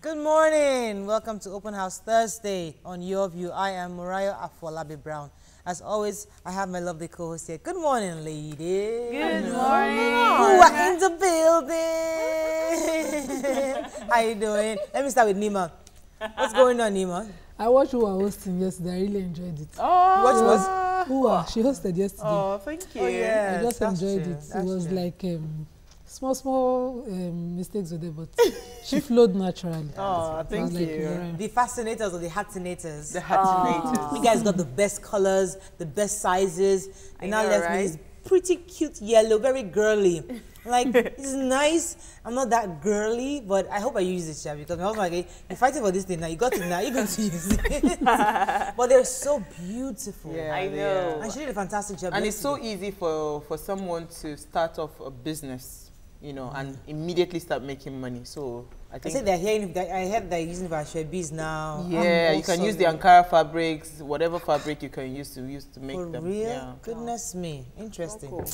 Good morning. Welcome to Open House Thursday on Your View. I am Mariah Afolabi Brown. As always, I have my lovely co-host here. Good morning, ladies. Good morning. Who are in the building? How you doing? Let me start with Nima. What's going on, Nima? I watched who was hosting yesterday. I really enjoyed it. Oh, You watched what? She hosted yesterday. Oh, thank you. Oh, yeah. I just enjoyed true. it. That's It was true. like small mistakes with it, but she flowed naturally. Oh, thank like, you. alright. The fascinators or the hatinators? The Hatinators. You guys got the best colors, the best sizes. I And now know, left me right? this pretty cute yellow, very girly. Like, it's nice. I'm not that girly, but I hope I use this, Sha, because my husband like, hey, you're fighting for this thing now. You got it now. You're going to use it. But they're so beautiful. Yeah, I know. And she did a fantastic job. And it's so yesterday. easy for someone to start off a business, you know, and immediately start making money. So I I think, said they're hearing. I heard they're using it for FEBs now. yeah, you can use the Ankara fabrics, whatever fabric you can use to make For them. real? Yeah. Goodness me, interesting. cool.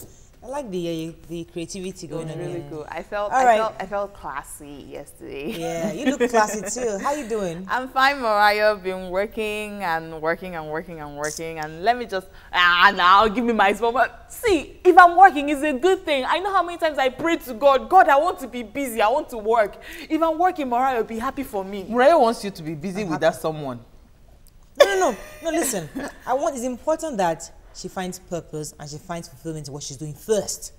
I like the creativity It going was on really here. good. All right. I felt classy yesterday. Yeah, you look classy too. How you doing? I'm fine, Mariah. Been working and working and working and working. And let me just, now give me my spot. But see, if I'm working, it's a good thing. I know how many times I pray to God. God, I want to be busy. I want to work. If I'm working, Mariah will be happy for me. Mariah wants you to be busy with that someone. No, listen. It's important that she finds purpose and she finds fulfillment in what she's doing first,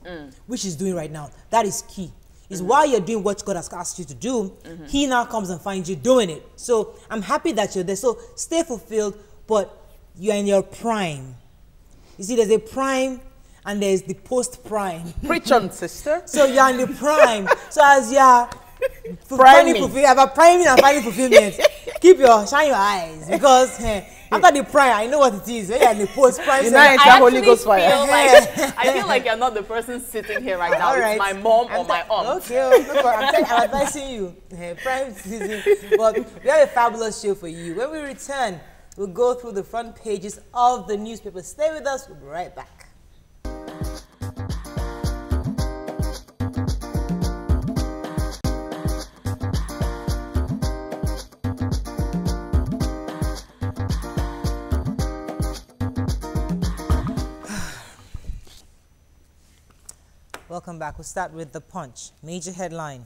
which she's doing right now. That is key. Is while you're doing what God has asked you to do, He now comes and finds you doing it. So I'm happy that you're there. So stay fulfilled, but you're in your prime. You see, there's a prime and there's the post-prime. Preach on, sister. So you're in the prime. So as you're Priming. priming and finding fulfillment, shine your eyes, because after the prime, I know what it is. When you're in the post-prime, You so know it's I a Holy actually Ghost fire. feel like I feel like you're not the person sitting here right now. all right. It's my mom or my aunt. Okay, no problem. I'm advising you. Prime season. But we have a fabulous show for you. When we return, we'll go through the front pages of the newspaper. Stay with us. We'll be right back. Welcome back. We'll start with the Punch. Major headline.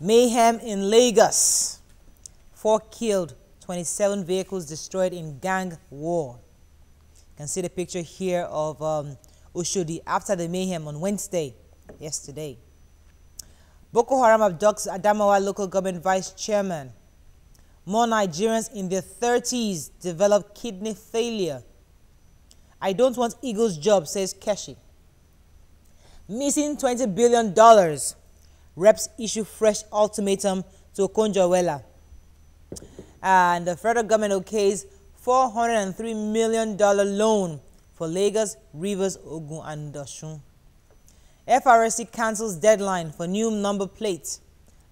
Mayhem in Lagos. 4 killed, 27 vehicles destroyed in gang war. You can see the picture here of Oshodi after the mayhem on Wednesday, yesterday. Boko Haram abducts Adamawa local government vice chairman. More Nigerians in their 30s develop kidney failure. I don't want Eagles' job, says Keshi. Missing $20 billion. Reps issue fresh ultimatum to Okonjo-Iweala. And the federal government okays $403 million loan for Lagos, Rivers, Ogun, and Osun. FRSC cancels deadline for new number plates.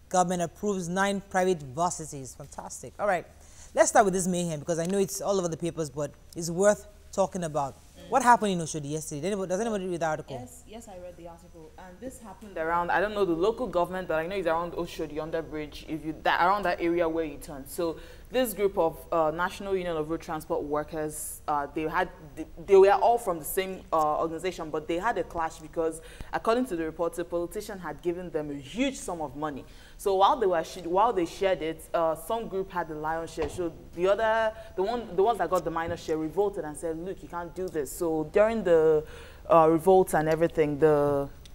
Government approves 9 private varsities. Fantastic. All right, let's start with this mayhem because I know it's all over the papers, but it's worth talking about. What happened in Oshodi yesterday? Does anybody read the article? Yes, I read the article, and this happened around, I don't know the local government, but I know it's around Oshodi under bridge, around that area where you turn. So this group of National Union of Road Transport Workers, they were all from the same organization, but they had a clash because, according to the report, the politician had given them a huge sum of money. So while they shared it, some group had the lion's share. So the ones that got the minor share revolted and said, "Look, you can't do this." So during the revolts and everything,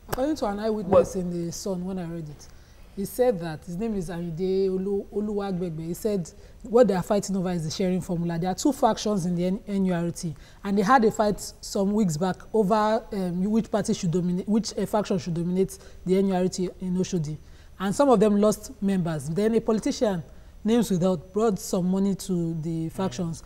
According to an eyewitness in the Sun, when I read it, he said that his name is Ayinde Oluwagbegbe. He said what they are fighting over is the sharing formula. There are 2 factions in the NURT, and they had a fight some weeks back over which party should dominate, which faction should dominate the NURT in Oshodi. And some of them lost members. Then a politician, names without, brought some money to the factions.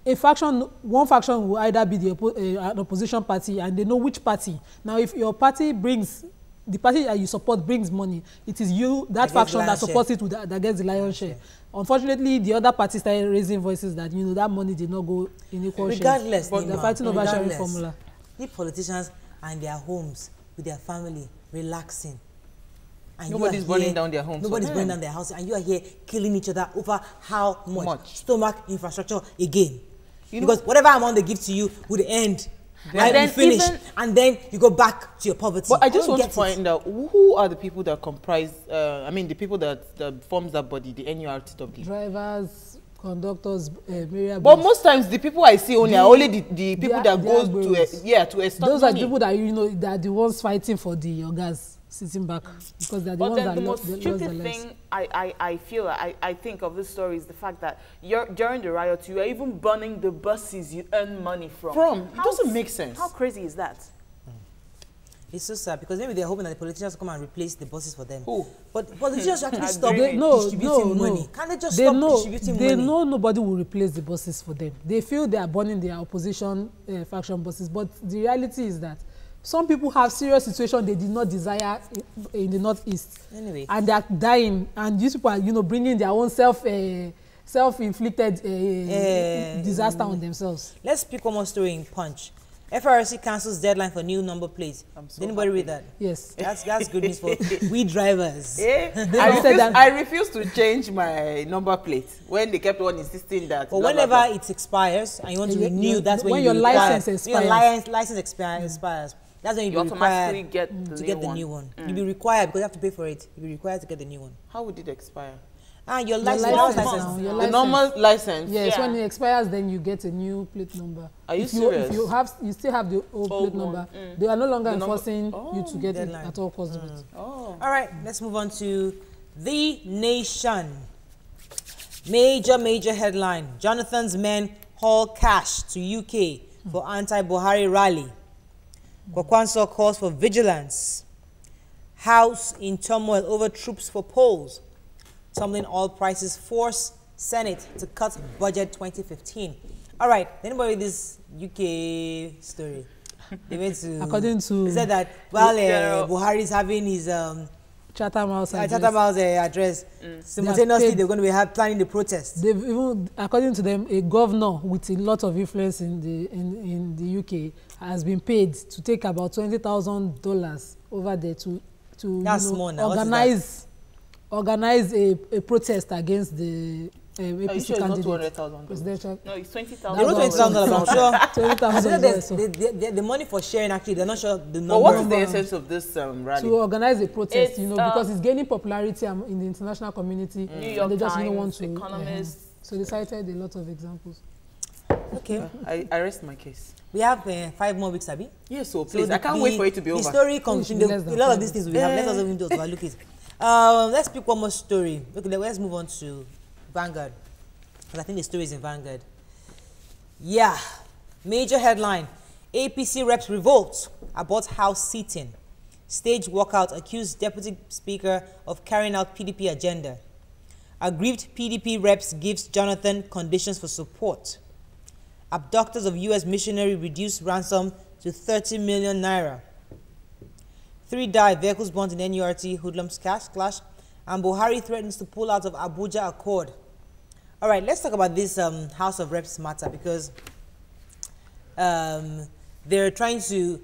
One faction will either be an opposition party, and they know which party. Now, if your party brings, the party that you support brings money, it is you, that faction that supports it, that gets the lion's share. Unfortunately, the other parties started raising voices that, that money did not go in equal shares. Regardless, but they're fighting over sharing formula. The politicians are in their homes with their family, relaxing. And Nobody's you are burning here, down their homes. Nobody's burning down their house, and you are here killing each other over how much? Stomach infrastructure again. Because whatever amount they give to you would end. And then finish, and then you go back to your poverty. But I just want to find out who are the people that comprise, I mean, the people that forms that body, the NURTW. Drivers, conductors, but most times the people I see only are only the people that go to extort those are money. the people that that are the ones fighting for the organs sitting back, because they're the ones that lost their lives. But then the most stupid thing I think of this story is the fact that during the riot you are even burning the buses you earn money from. It doesn't make sense. How crazy is that? It's so sad because maybe they're hoping that the politicians come and replace the buses for them. Who? But politicians should actually stop distributing money. Can't they just stop distributing money? They know nobody will replace the buses for them. They feel they are burning their opposition faction buses, but the reality is that some people have serious situations they did not desire in the northeast, anyway, and they are dying. And these people are, bringing their own self-inflicted disaster on themselves. Let's pick one more story in Punch. FRC cancels deadline for new number plates. Did anybody read that? Yes. That's good news for we drivers. I refuse to change my number plate when they kept on insisting that. But whenever it expires and you want to renew, that's when your license expires. Your license expires. That's when you automatically get the new one. You'll be required because you have to pay for it. You'll be required to get the new one. How would it expire? Your license. The normal license. Yes, when it expires, then you get a new plate number. Are you serious? If you still have the old plate number, they are no longer enforcing you to get it at all costs. All right, let's move on to The Nation. Major headline: Jonathan's men haul cash to UK for anti-Buhari rally. Kwakwanso calls for vigilance. House in turmoil over troops for polls. Tumbling oil prices force Senate to cut budget 2015. All right, anybody read this UK story? They went to. According to. They said that while Buhari is having his Chatham House address, simultaneously they're going to be planning the protest. They've even, according to them, a governor with a lot of influence in the UK has been paid to take about $20,000 over there to organize a protest against the APC candidate. Presidential. No, it's $20,000. They wrote $20,000, I'm sure. $20,000. The money for sharing, actually, they're not sure the number. But what is the essence of this rally? To organize a protest, because it's gaining popularity in the international community. New York they just Times, want to. Economists. So they cited a lot of examples. Okay. I rest my case. We have 5 more weeks, Abby. Yes, so please, I can't wait for it to be over. The story comes in a lot of these things we have. Let us even overlook it. Let's pick one more story. Okay, let's move on to Vanguard. Because I think the story is in Vanguard. Yeah. Major headline. APC reps revolt about House seating. Stage walkout accused Deputy Speaker of carrying out PDP agenda. Aggrieved PDP reps gives Jonathan conditions for support. Abductors of U.S. missionary reduce ransom to 30 million naira. 3 die, vehicles burnt in NURT, hoodlums clash, and Buhari threatens to pull out of Abuja Accord. All right, let's talk about this House of Reps matter, because they're trying to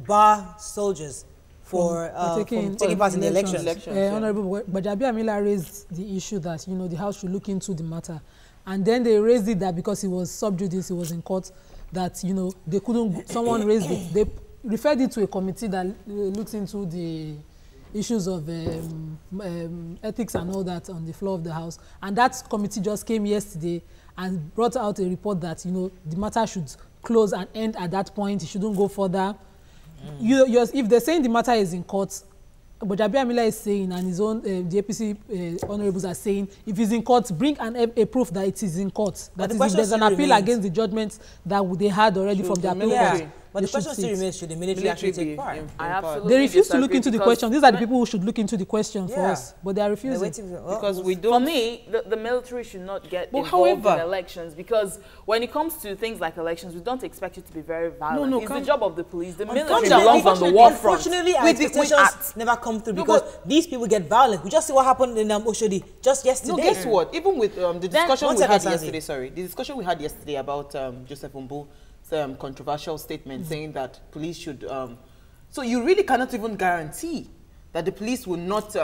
bar soldiers from taking part in the elections. Honorable Bajabi Amila raised the issue that the House should look into the matter, and then they raised it that because it was sub judice, it was in court, that they couldn't. Someone raised it. They referred it to a committee that looks into the issues of ethics and all that on the floor of the House, and that committee just came yesterday and brought out a report that the matter should close and end at that point. It shouldn't go further. If they're saying the matter is in court, but Jabi Amila is saying, and his own the APC honorables are saying, if it's in court, bring a proof that it is in court. That is, if there's an appeal against the judgment that they had already from the appeal court. But the question still remains, should the military actually take part? They refuse to look into the question. These are the people who should look into the question for us, but they are refusing. Because we don't. For me, the military should not get involved in elections, because when it comes to things like elections, we don't expect it to be very violent. It's the job of the police. The military belongs on the war front. Unfortunately, our expectations never come through, because these people get violent. We just see what happened in Oshodi just yesterday. No, guess what? Even with the discussion we had yesterday, the discussion we had yesterday about Joseph Umbu, controversial statement saying that police should. So you really cannot even guarantee that the police will not,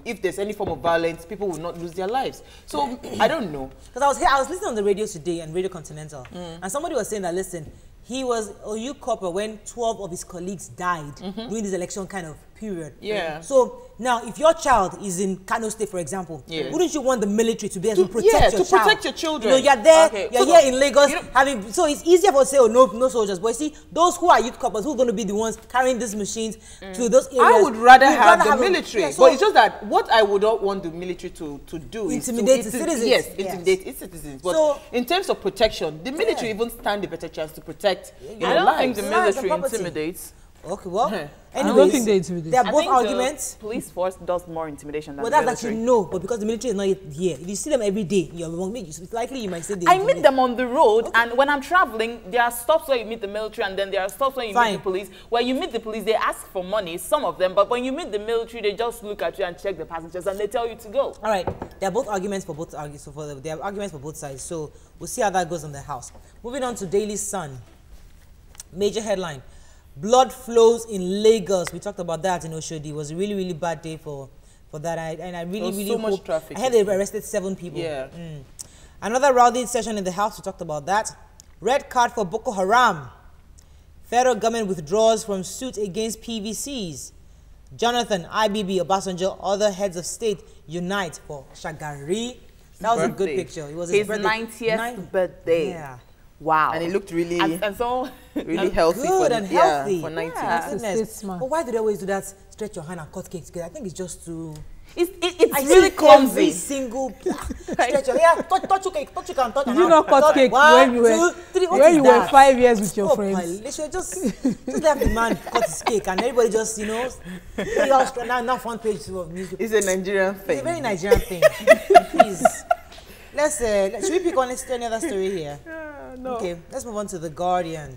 if there's any form of violence, people will not lose their lives. So I don't know. Because I was listening on the radio today, on Radio Continental, and somebody was saying that, listen, he was OU copper when 12 of his colleagues died during this election kind of period. Yeah. So now, if your child is in Kano State, for example, wouldn't you want the military to be able to protect your child? protect your children. You know, you're there, Okay. you're here in Lagos, having, so it's easier for say, oh, no soldiers. But you see, those who are youth coppers, who are going to be the ones carrying these machines to those areas. I would rather have the a- military. yeah, so but it's just that what I would not want the military to do Intimidate is the to, citizens. Yes, Yes. intimidate its citizens. But So- in terms of protection, the military even stand a better chance to protect I don't think the Lives and military property. intimidates. Okay, well, I anyways, don't think they intimidate. they are I both think arguments. the police force does more intimidation than Well, the that's military. actually no, but because the military is not yet here. If you see them every day, you're wrong. It's likely you might say they I meet them on the road, and when I'm traveling, there are stops where you meet the military, and then there are stops where you meet the police. Where you meet the police, they ask for money, some of them, but when you meet the military, they just look at you and check the passengers, and they tell you to go. All right, there are both arguments for both there are arguments for both sides. So we'll see how that goes on the House. Moving on to Daily Sun. Major headline: blood flows in Lagos. We talked about that in Oshodi. It was a really, really bad day for that. And I really, really so much hope. traffic. I heard they arrested 7 people. Yeah. Another rowdy session in the House. We talked about that. Red card for Boko Haram. Federal government withdraws from suit against PVCs. Jonathan, IBB, Obasanjo, other heads of state unite for Shagari. That was a good Birthday. picture. It was His birthday. 90th birthday. Yeah. Wow. And it looked really, and so really healthy. Good and healthy. For 90. Yeah. Goodness. Statesman. But why do they always do that? Stretch your hand and cut cake together. I think it's just to. it's I really see clumsy. Every single stretch your hand. Touch your cake. Touch your hand. Touch Did you not cut cake when you were when you were 5 years with your Oh, friends? they should just have the man cut his cake and everybody just, you know, put out now front page of music. It's a Nigerian It's thing. a very Nigerian thing. Please. Should we pick on any other story here? No. Okay, let's move on to The Guardian.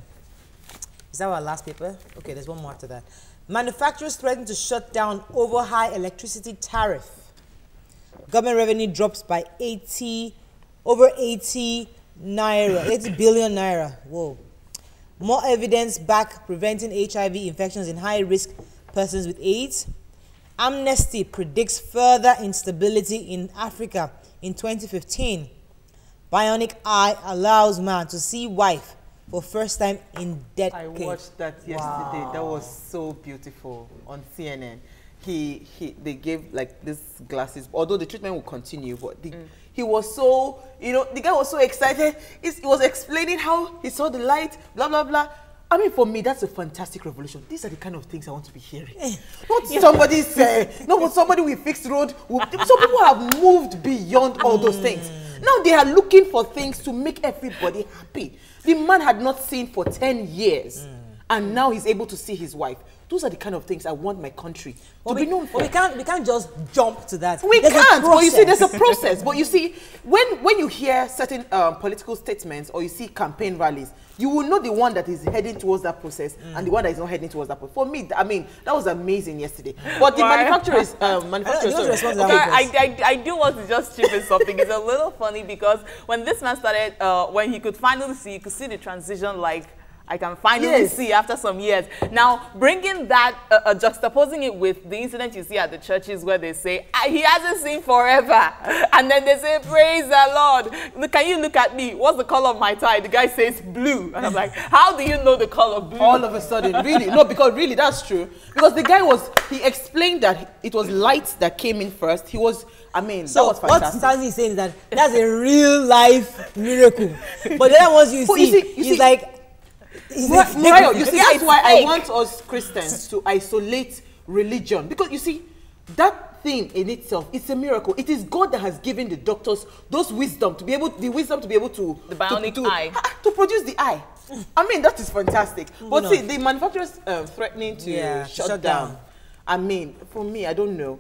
Is that our last paper? Okay, there's one more after that. Manufacturers threaten to shut down over high electricity tariff. Government revenue drops by over 80 billion naira. Whoa. More evidence back preventing HIV infections in high-risk persons with AIDS. Amnesty predicts further instability in Africa in 2015. Bionic eye allows man to see wife for first time in decade. I watched that yesterday. Wow. That was so beautiful on CNN. They gave like these glasses, although the treatment will continue, but he was so, the guy was so excited. He was explaining how he saw the light, blah, blah, blah. I mean, for me, that's a fantastic revolution. These are the kind of things I want to be hearing. Not somebody say, no, but somebody with fixed road. Some people have moved beyond all those things. Now they are looking for things to make everybody happy. The man had not seen for 10 years, and now he's able to see his wife. Those are the kind of things I want my country to be known for. We can't just jump to that. We There's a can't. But you see, there's a process. process. But you see, when you hear certain political statements or you see campaign rallies, you will know the one that is heading towards that process and the one that is not heading towards that process. For me, I mean, that was amazing yesterday. But the manufacturers, I do want to just chip in something. It's a little funny because when this man started, when he could finally see, you could see the transition like, I can finally see after some years. Now, bringing that, juxtaposing it with the incident you see at the churches where they say, he hasn't seen forever. And then they say, praise the Lord. Can you look at me? What's the color of my tie? The guy says blue. And I'm like, how do you know the color blue? All of a sudden, really? No, because really, that's true. Because the guy he explained that it was light that came in first. That was fantastic. What Stanley is saying is that that's a real life miracle. But the other ones you see, he's like, Murayo, you see, that's why I want us Christians to isolate religion. Because you see, that thing in itself, it's a miracle. It is God that has given the doctors the wisdom to be able to the bionic eye to produce the eye. I mean, that is fantastic. But see, the manufacturers threatening to shut down. I mean, for me, I don't know.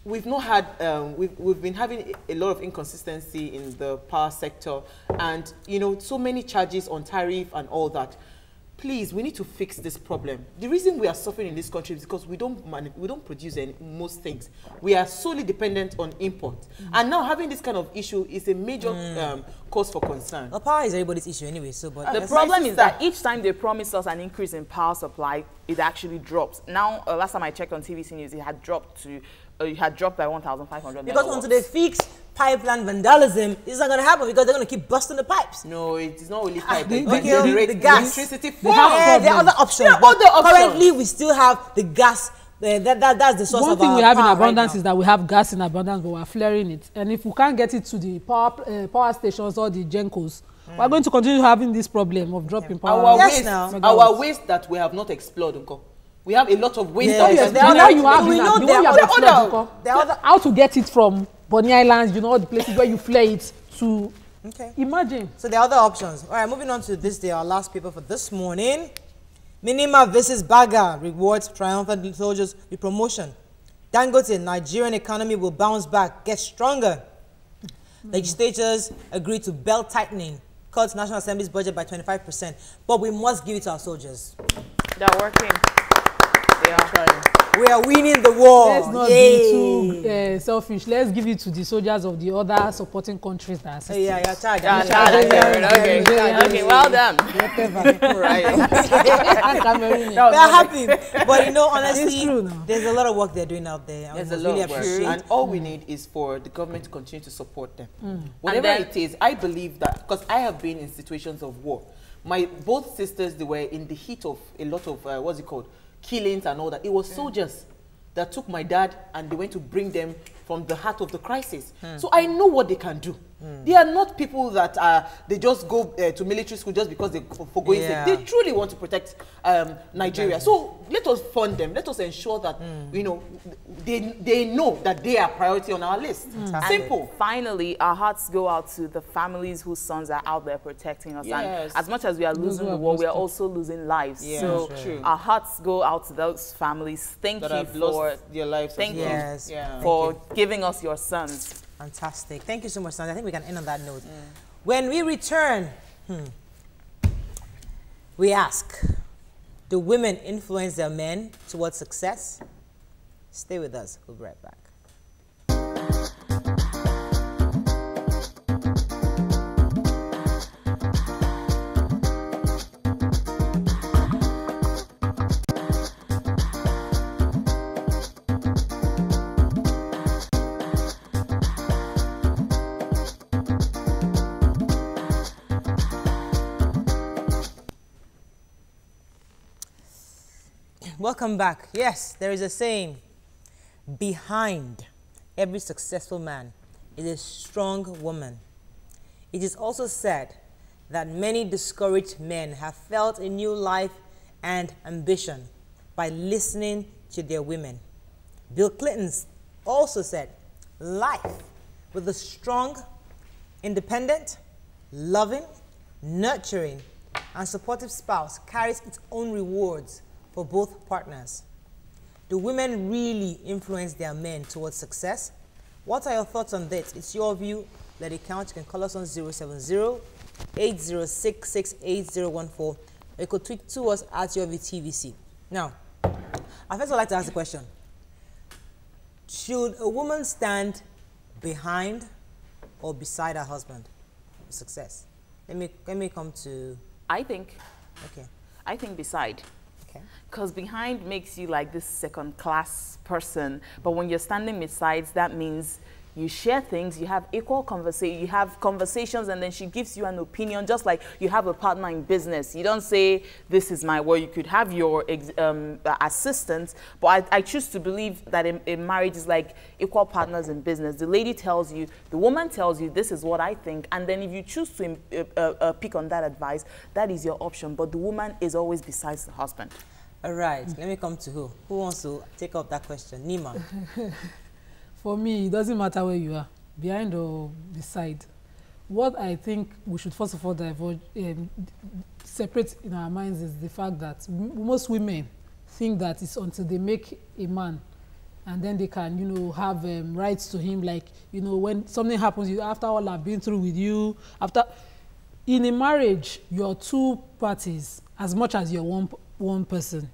We've not had, we've been having a lot of inconsistency in the power sector, and so many charges on tariff and all that. please, we need to fix this problem. The reason we are suffering in this country is because we don't produce most things. We are solely dependent on import. And now having this kind of issue is a major cause for concern. Well, power is everybody's issue anyway. So, but the problem is that each time they promise us an increase in power supply, it actually drops. Now, last time I checked on TVC News, it had dropped to by 1,500 because megawatts. until they fix pipeline vandalism, it's not going to happen because they're going to keep busting the pipes. No, it is not only pipe. the gas. Electricity. There are other options. There are but other options. Currently, we still have the gas. That's the source of our power. One thing we have in abundance right is that we have gas in abundance, but we're flaring it. And if we can't get it to the power stations or the Gencos, we're going to continue having this problem of dropping power. Our waste that we have not explored, Uncle. We have a lot of waste. How to get it from Bonny Island, you know, all the places where you flare it to. Okay. Imagine. So there are other options. All right, moving on to this day, our last paper for this morning. Minima versus Baga rewards triumphant soldiers with promotion. Dangote, Nigerian economy will bounce back, get stronger. Legislators agree to belt tightening, cut National Assembly's budget by 25%. But we must give it to our soldiers. They're working. They are trying. We are winning the war. Let's not be too selfish. Let's give it to the soldiers of the other supporting countries that assist. Okay, well done. They're happy. But you know, honestly, there's a lot of work they're doing out there. There's a lot of work. And all we need is for the government to continue to support them. Whatever it is, I believe that, because I have been in situations of war. Both sisters, they were in the heat of a lot of, what's it called? Killings and all that. It was soldiers that took my dad and they went to bring them from the heart of the crisis. So I know what they can do. They are not people that they just go to military school just because they for going sick. They truly want to protect Nigeria. So let us fund them. Let us ensure that you know they know that they are priority on our list. Simple. Finally, our hearts go out to the families whose sons are out there protecting us. And as much as we are losing the war, we are also losing lives. So our hearts go out to those families. Thank you for their lives. Thank you for giving us your sons. Fantastic. Thank you so much, Sandra. I think we can end on that note. When we return, we ask, do women influence their men towards success? Stay with us. We'll be right back. Welcome back. Yes, there is a saying, behind every successful man is a strong woman. It is also said that many discouraged men have felt a new life and ambition by listening to their women. Bill Clinton also said, life with a strong, independent, loving, nurturing, and supportive spouse carries its own rewards for both partners. Do women really influence their men towards success? What are your thoughts on this? It's your view. Let it count. You can call us on 070-8066-8014. Or you could tweet to us at YourView. Now, I first would like to ask the question. Should a woman stand behind or beside her husband for success? Let me come to... I think beside. Because behind makes you like this second-class person, but when you're standing beside, that means you share things, you have equal conversation, you have conversations, and then she gives you an opinion, just like you have a partner in business. You don't say, this is my word. You could have your assistant, but I choose to believe that in marriage is like equal partners in business. The lady tells you, the woman tells you, this is what I think, and then if you choose to pick on that advice, that is your option, but the woman is always besides the husband. All right, let me come to who? Who wants to take up that question? Nima. For me, it doesn't matter where you are, behind or beside. What I think we should first of all separate in our minds is the fact that most women think that it's until they make a man and then they can, you know, have rights to him. Like, you know, when something happens, after all I've been through with you, after... in a marriage, you're two parties as much as you're one person.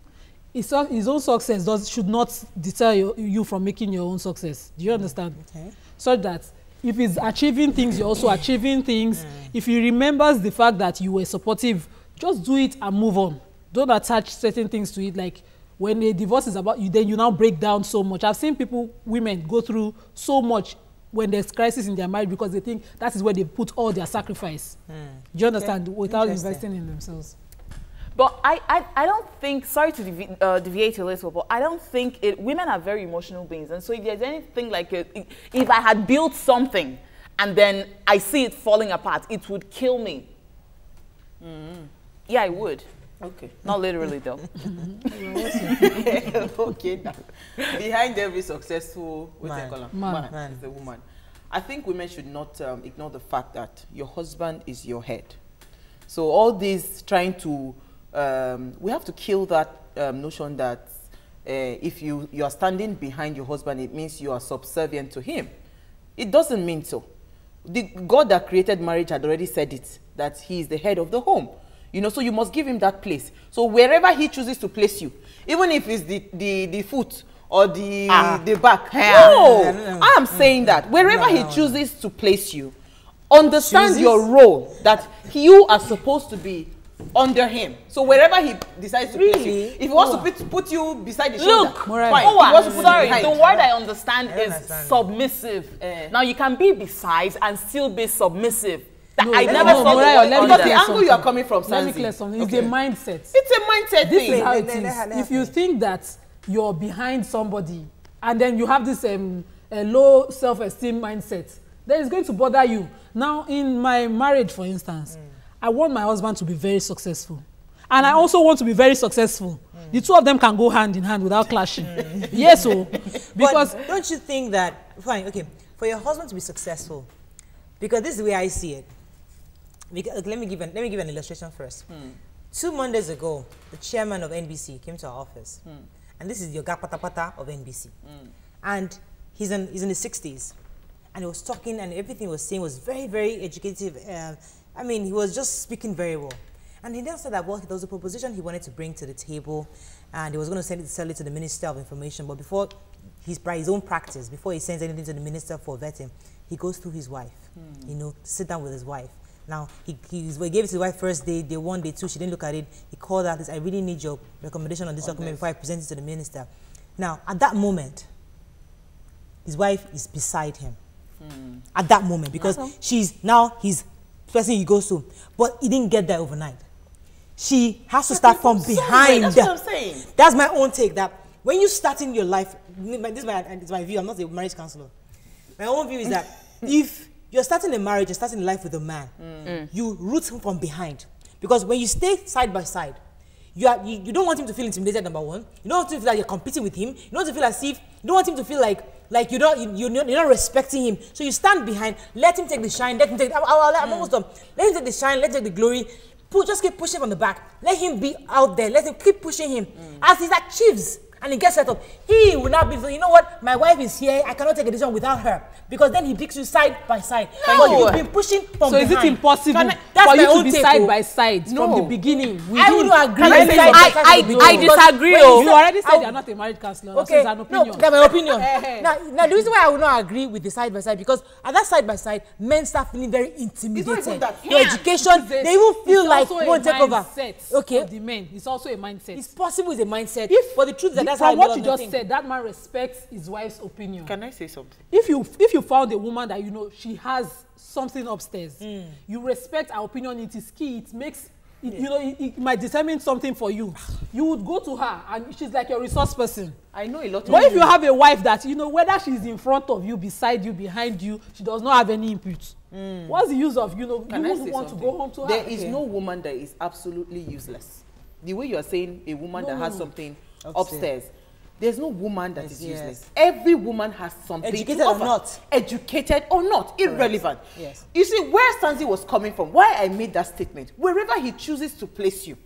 His own success should not deter you from making your own success. Do you understand? Okay. So that if he's achieving things, you're also achieving things. If he remembers the fact that you were supportive, just do it and move on. Don't attach certain things to it. Like when a divorce is about you, then you now break down so much. I've seen women go through so much when there's crisis in their marriage because they think that is where they put all their sacrifice. Do you understand? Okay. Without investing in themselves. But I don't think, sorry to deviate a little, but I don't think women are very emotional beings. And so if there's anything like, if I had built something and then I see it falling apart, it would kill me. Yeah, it would. Okay. Not literally though. Okay. Now, behind every successful man is a woman. I think women should not ignore the fact that your husband is your head. So all this trying to we have to kill that notion that if you are standing behind your husband, it means you are subservient to him. It doesn't mean so. The God that created marriage had already said it, that he is the head of the home. You know, so you must give him that place. So wherever he chooses to place you, even if it's the foot or the back. No, I am saying that wherever he chooses to place you, understand your role, that you are supposed to be under him. So wherever he decides to place you, if he wants to put you beside the shoulder, fine. Sorry, the word I understand is submissive. Now you can be beside and still be submissive. I never saw because the angle you are coming from, let me clear something. It's a mindset. It's a mindset this thing. Is how it is. If you think that you're behind somebody and then you have this low self-esteem mindset, then it's going to bother you. Now, in my marriage, for instance, I want my husband to be very successful. And I also want to be very successful. The two of them can go hand in hand without clashing. Yes, so. Because but don't you think that, fine, okay, for your husband to be successful, because this is the way I see it. Because, let me give an illustration first. 2 Mondays ago, the chairman of NBC came to our office. And this is your Gapatapata of NBC. And he's in his 60s. And he was talking, and everything he was saying was very, very educative. I mean, he was just speaking very well. And he then said that, well, there was a proposition he wanted to bring to the table, and he was going to sell it to the Minister of Information. But before his own practice, before he sends anything to the Minister for vetting, he goes through his wife, you know, sit down with his wife. Now, he gave it to his wife first day 1, day 2, she didn't look at it. He called out, I really need your recommendation on this document before I present it to the minister. Now, at that moment, his wife is beside him. At that moment, because she's now his person he goes to. But he didn't get there overnight. She has to start from behind. That's what I'm saying. That's my own take, that when you start in your life, this is my view, I'm not a marriage counselor. My own view is that if you're starting a marriage, you're starting a life with a man, you root him from behind. Because when you stay side by side, you don't want him to feel intimidated, number one. You don't want him to feel like you're competing with him. You don't want him to feel as if, you don't want him to feel like you're not respecting him. So you stand behind, let him take the shine, let him take, I'm almost done. Let him take the shine, let him take the glory. Just keep pushing from the back. Let him be out there. Let him keep pushing him. As he achieves and he gets set up, he will not be, you know what, my wife is here, I cannot take a decision without her. Because then he picks you side by side. No. But you've been pushing from behind. So is it impossible for you to be side by side from the beginning? I wouldn't agree. I disagree. You already said you're not a marriage counselor. Okay. So it's an opinion. No, that's my opinion. Now, the reason why I would not agree with the side by side, because at that side by side, men start feeling very intimidated. Your education, they will feel like won't take over. Okay. The men, it's also a mindset. It's possible it's a mindset. But the truth is that that's how what you just said, that man respects his wife's opinion. Can I say something? If you found a woman that you know she has something upstairs, you respect her opinion. It is key. It makes it might determine something for you. You would go to her and she's like your resource person. I know a lot of But if you have a wife that, you know, whether she's in front of you, beside you, behind you, she does not have any input. What's the use of, you know, you wouldn't want to go home to her? There is no woman that is absolutely useless. The way you are saying a woman that has something upstairs, there's no woman that is useless. Every woman has something educated to offer. or not. Educated or not, irrelevant. Yes. You see where Stanzi was coming from, why I made that statement. Wherever he chooses to place you.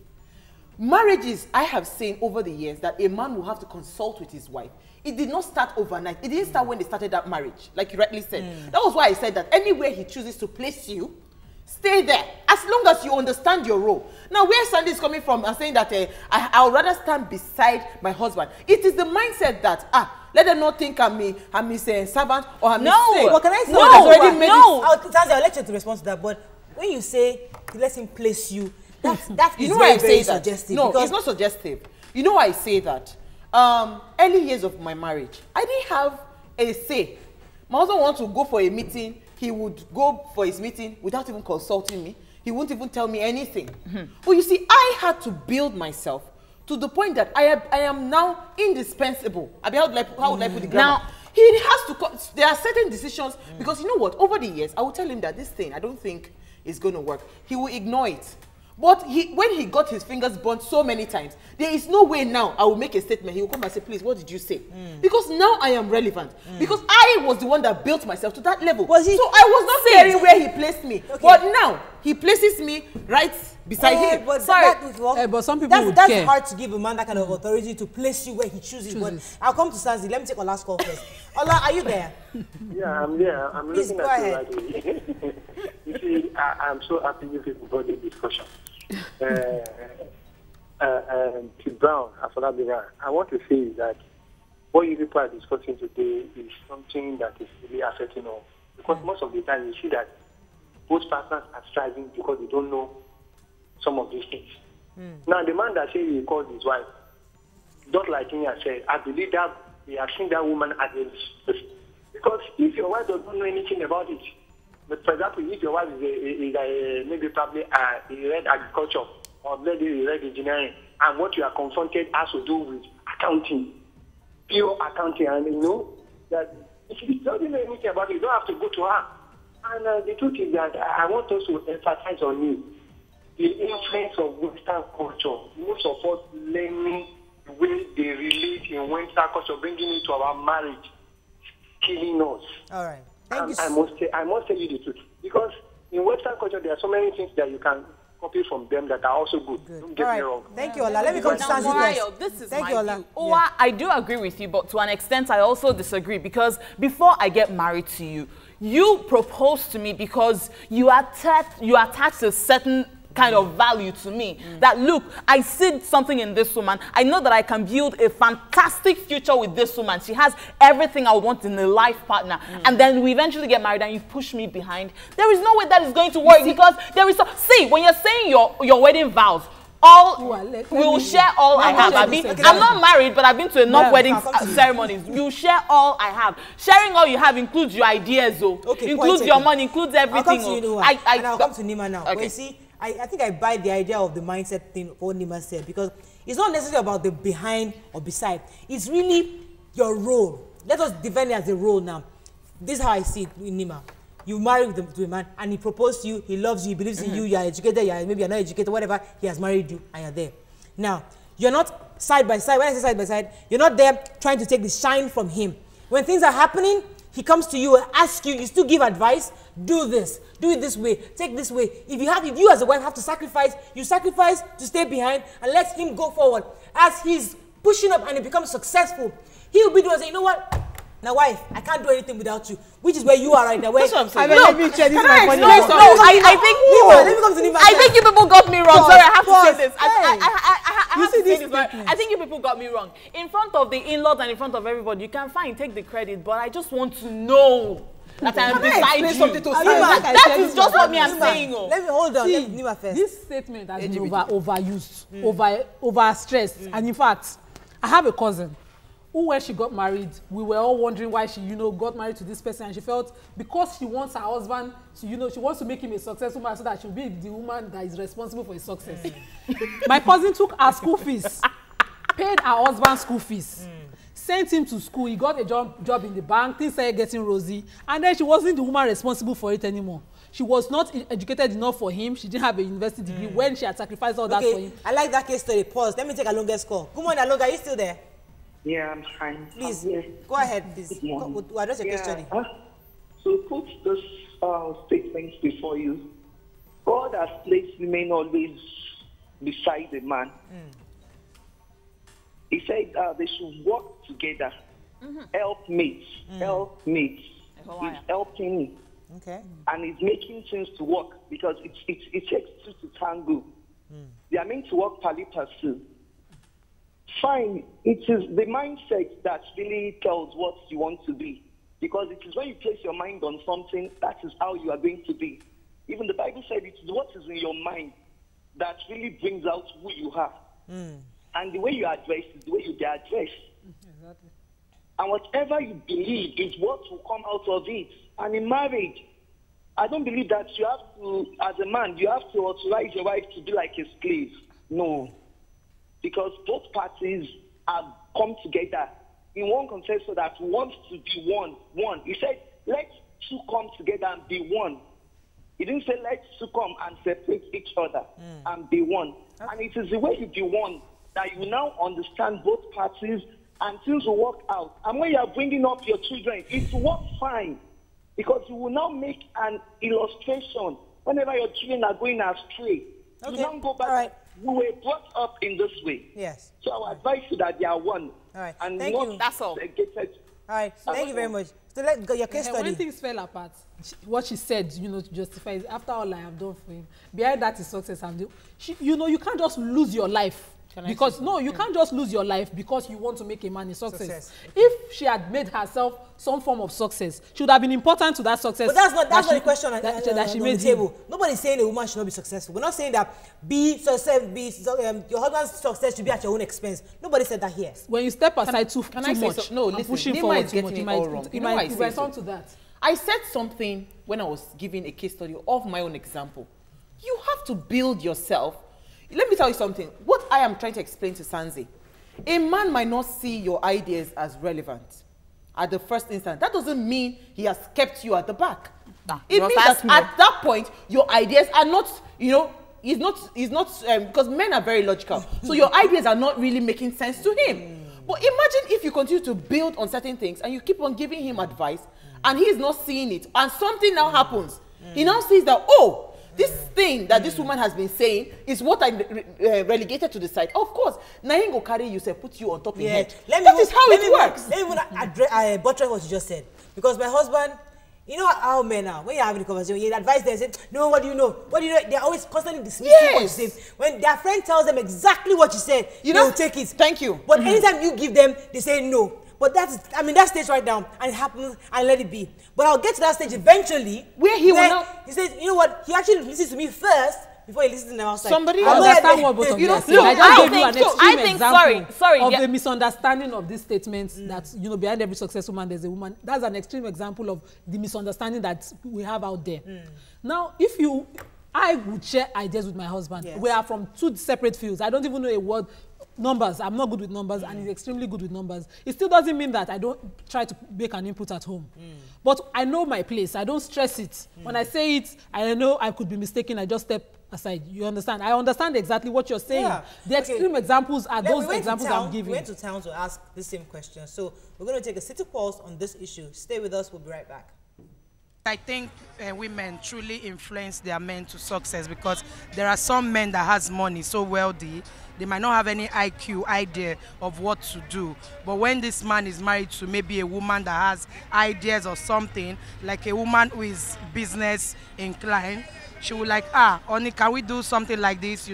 Marriages, I have seen over the years that a man will have to consult with his wife. It did not start overnight. It didn't start when they started that marriage, like you rightly said. That was why I said that anywhere he chooses to place you, stay there. As long as you understand your role. Now, where Sandy is coming from and saying that I would rather stand beside my husband. It is the mindset that, let them not think I'm his servant or I'm his slave. What can I say? I'll let you to respond to that. But when you say, let him place you, that is very suggestive. No, it's not suggestive. You know why I say that? Early years of my marriage, I didn't have a say. My husband wanted to go for a meeting. He would go for his meeting without even consulting me. He wouldn't even tell me anything. But you see, I had to build myself to the point that I am now indispensable. I mean, how would I put the grammar? Now, he has to, there are certain decisions, because you know what, over the years, I will tell him that this thing, I don't think is going to work. He will ignore it. But when he got his fingers burnt so many times, there is no way now I will make a statement. He will come and say, please, what did you say? Because now I am relevant. Because I was the one that built myself to that level. So I was not caring where he placed me. Okay. But now, he places me right beside him. But but some people that's hard to give a man that kind of authority to place you where he chooses. But I'll come to Sanzi. Let me take our last call first. Ola, are you there? Yeah, I'm there. I'm please looking at you right away. You see, I'm so happy you people brought the discussion. To Brown, I want to say that what you people are discussing today is something that is really affecting us. Because most of the time you see that both partners are striving because they don't know some of these things. Now, the man that says he called his wife, just like him has said, I believe that he has seen that woman as a risk. Because if your wife doesn't know anything about it, but for example, if your wife is maybe probably he read agriculture or maybe he read engineering, and what you are confronted has to do with accounting, pure accounting, and you know that if you don't know anything about it, you don't have to go to her. And the truth is that I want us to emphasize on you the influence of Western culture. Most of us learning the way they relate in Western culture, bringing it to our marriage, killing us. All right. I must tell you the truth, because in Western culture there are so many things that you can copy from them that are also good. Don't get me wrong. Thank you, Ola. Let me come to Sanzi first. This is Thank you, Ola. Ola, I do agree with you, but to an extent I also disagree, because before I get married to you, you proposed to me because you attached a certain kind of value to me. That look, I see something in this woman. I know that I can build a fantastic future with this woman. She has everything I would want in a life partner. And then we eventually get married and you push me behind. There is no way that is going to work, because there is see, when you're saying your wedding vows, we will share all I have. I'm not married, but I've been to enough wedding ceremonies. You share all I have. Sharing all you have includes your ideas, includes your money, includes everything. I'll come to Nima now. But you see, I think I buy the idea of the mindset thing what Nima said, because it's not necessarily about the behind or beside. It's really your role. Let us define it as a role now. This is how I see it in Nima. You married to a man and he proposed to you, he loves you, he believes in you, you are educated, maybe you're not educated, whatever, he has married you and you're there. Now, you're not side by side. When I say side by side, you're not there trying to take the shine from him. When things are happening, he comes to you and asks you, you still give advice, do this, do it this way, take this way. If you as a wife have to sacrifice, you sacrifice to stay behind and let him go forward. As he's pushing up and he becomes successful, he'll be the one saying, you know what? Now, wife, I can't do anything without you, which is where you are right now. That's what I'm saying. I think you people got me wrong. Sorry, I have to say this. I think you people got me wrong. In front of the in-laws and in front of everybody, you can fine, take the credit, but I just want to know that I am beside you. That is just what me I'm saying. Let me hold on. Let me Nima first. This statement has been overused, overstressed, and in fact, I have a cousin who, when she got married, we were all wondering why she, got married to this person, and she felt because she wants her husband to, she wants to make him a successful man so that she'll be the woman that is responsible for his success. My cousin took her school fees, paid her husband's school fees, sent him to school, he got a job in the bank, things started getting rosy, and then she wasn't the woman responsible for it anymore. She was not educated enough for him. She didn't have a university degree when she had sacrificed all that for him. I like that case study. Pause. Let me take a longest call. Good morning, Alonga. Are you still there? Yeah, I'm fine. Please, go ahead, please. We'll address your case study. So put those statements before you. God has placed women always beside the man. He said they should work together. Helpmates. Helpmates. He's helping me. Okay. And it's making things to work because it takes two to tango. They are meant to work pari passu. Fine, it is the mindset that really tells what you want to be. Because it is when you place your mind on something, that is how you are going to be. Even the Bible said it is what is in your mind that really brings out who you are. And the way you are addressed is the way you get addressed. Exactly. And whatever you believe is what will come out of it. And in marriage, I don't believe that you have to, as a man, you have to authorize your wife to be like a slave. No. Because both parties have come together in one context so that we want to be one. He said, let two come together and be one. He didn't say let's two come and separate each other and be one. Okay. And it is the way you be one that you now understand both parties and things will work out. And when you are bringing up your children, it will work fine. Because you will now make an illustration whenever your children are going astray. Okay. You now go back. All right. We were brought up in this way. Yes. So I advise you that they are one. All right. And thank you. That's all. All right. Thank you very much. So let's go. Your case study. When things fell apart, what she said, to justify it, after all I have done for him, behind that is success. You can't just lose your life. Because no, you can't just lose your life because you want to make a man a success. If she had made herself some form of success, she would have been important to that success. But that's not the question that she made on the table. Nobody's saying a woman should not be successful. We're not saying that your husband's success should be at your own expense. Nobody said that here. When you step aside too much, so? No, listen, pushing Nima forward is too much, getting it all wrong. you might respond to that. I said something when I was giving a case study of my own example. You have to build yourself. Let me tell you something. What I am trying to explain to Sanzi, a man might not see your ideas as relevant at the first instance. That doesn't mean he has kept you at the back. It means that at that point, your ideas are not, he's not because men are very logical. So your ideas are not really making sense to him. But imagine if you continue to build on certain things and you keep on giving him advice and he is not seeing it and something now happens. He now sees that, oh, this thing that this woman has been saying is what I relegated to the side. Of course, Nahin go carry you, put you on top of your head. That is how it works. Let me buttress what you just said. Because my husband, you know how men are. When you're having a conversation, you advise them, say, no, what do you know? What do you know? They're always constantly dismissing what you say. When their friend tells them exactly what you said, they'll take it. Thank you. But anytime you give them, they say no. But that stage right now, and it happens, and let it be. But I'll get to that stage eventually. Where he will now. He says, you know what? He actually listens to me first before he listens to them outside. Somebody understand what both of you are saying. I just gave you an extreme example of the misunderstanding of this statement that, behind every successful man, there's a woman. That's an extreme example of the misunderstanding that we have out there. Now, I would share ideas with my husband. Yes. We are from two separate fields. I don't even know a word. Numbers. I'm not good with numbers, and he's extremely good with numbers. It still doesn't mean that I don't try to make an input at home. But I know my place. I don't stress it. When I say it, I know I could be mistaken. I just step aside. You understand? I understand exactly what you're saying. Yeah. The extreme examples are those examples I'm giving. We went to town to ask the same question. So we're going to take a city pause on this issue. Stay with us. We'll be right back. I think women truly influence their men to success because there are some men that has money, so wealthy, they might not have any IQ idea of what to do. But when this man is married to maybe a woman that has ideas or something, like a woman who is business inclined, she will like, honey, can we do something like this?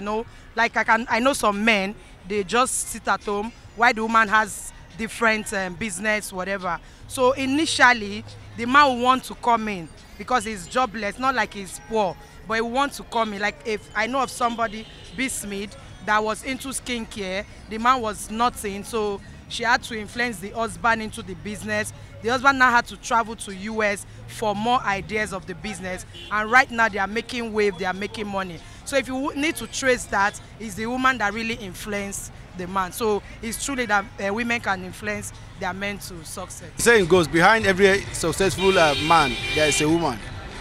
Like I know some men, they just sit at home while the woman has different business, whatever. So initially, the man will want to come in because he's jobless, not like he's poor, but he wants to come in. Like if I know of somebody, B. Smith, that was into skincare, the man was nothing, so she had to influence the husband into the business. The husband now had to travel to US for more ideas of the business, and right now they are making wave, they are making money. So if you need to trace that, it's the woman that really influenced the man. So it's truly that women can influence their men to success. The saying goes, behind every successful man, there is a woman.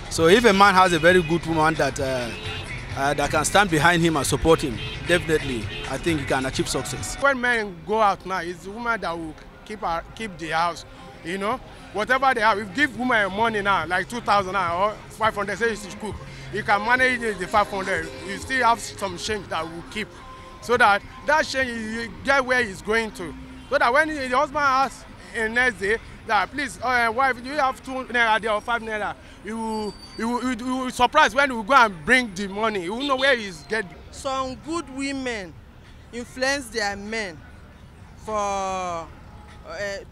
So if a man has a very good woman that can stand behind him and support him, definitely, I think he can achieve success. When men go out now, it's the woman that will keep the house, Whatever they have, if you give woman money now, like 2,000 now, or 500, say she cook, you can manage the 500, you still have some change that will keep. So that change, you get where he's going to. So that when the husband has a next day, that please, wife, you have 2 naira there or 5 naira. You will surprised when you go and bring the money. You will know where he's getting. Some good women influence their men for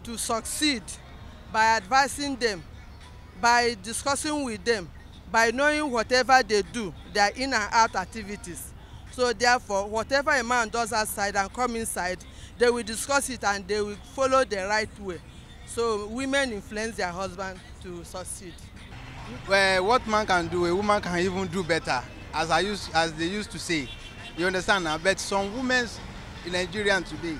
to succeed by advising them, by discussing with them, by knowing whatever they do, their in and out activities. So therefore, whatever a man does outside and come inside, they will discuss it and they will follow the right way. So women influence their husband to succeed. Well, what man can do, a woman can even do better, as they used to say. You understand now? But some women in Nigeria today,